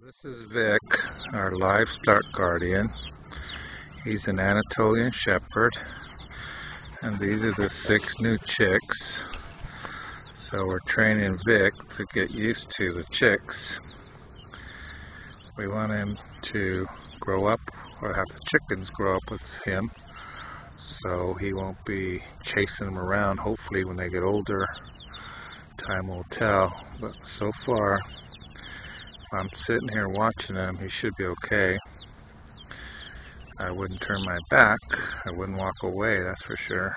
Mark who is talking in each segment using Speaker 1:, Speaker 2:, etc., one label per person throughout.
Speaker 1: This is Vic, our livestock guardian. He's an Anatolian Shepherd, and these are the 6 new chicks. So we're training Vic to get used to the chicks. We want him to grow up, or have the chickens grow up with him, so he won't be chasing them around. Hopefully when they get older, time will tell. But so far, I'm sitting here watching him, he should be okay. I wouldn't turn my back, I wouldn't walk away, that's for sure.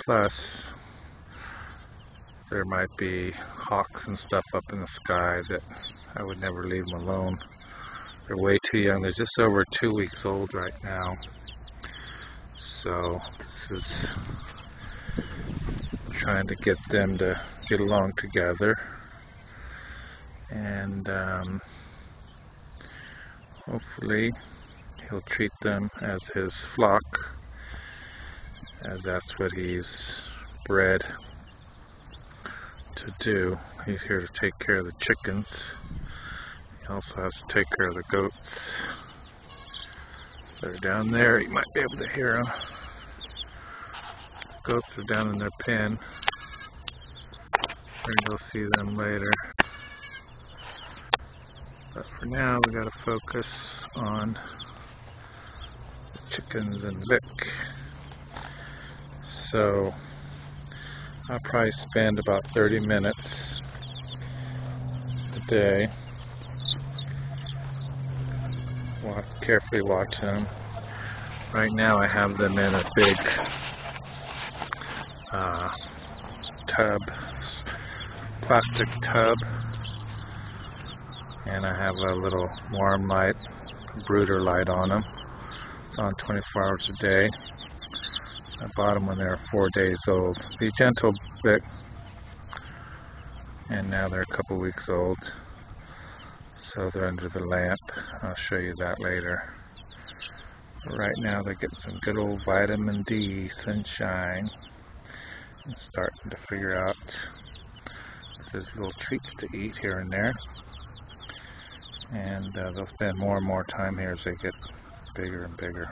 Speaker 1: Plus, there might be hawks and stuff up in the sky that I would never leave them alone. They're way too young, they're just over 2 weeks old right now. So, this is trying to get them to get along together. And hopefully he'll treat them as his flock, as that's what he's bred to do. He's here to take care of the chickens. He also has to take care of the goats. They're down there, you might be able to hear them. Goats are down in their pen. Maybe you'll see them later. But for now, we got to focus on the chickens and Vic. So I'll probably spend about 30 minutes a day carefully watching them. Right now, I have them in a big plastic tub. And I have a little warm light, brooder light on them. It's on 24 hours a day. I bought them when they were 4 days old. Be gentle, Vic. And now they're a couple weeks old. So they're under the lamp. I'll show you that later. But right now they're getting some good old vitamin D sunshine. And starting to figure out there's little treats to eat here and there. And they'll spend more and more time here as they get bigger and bigger.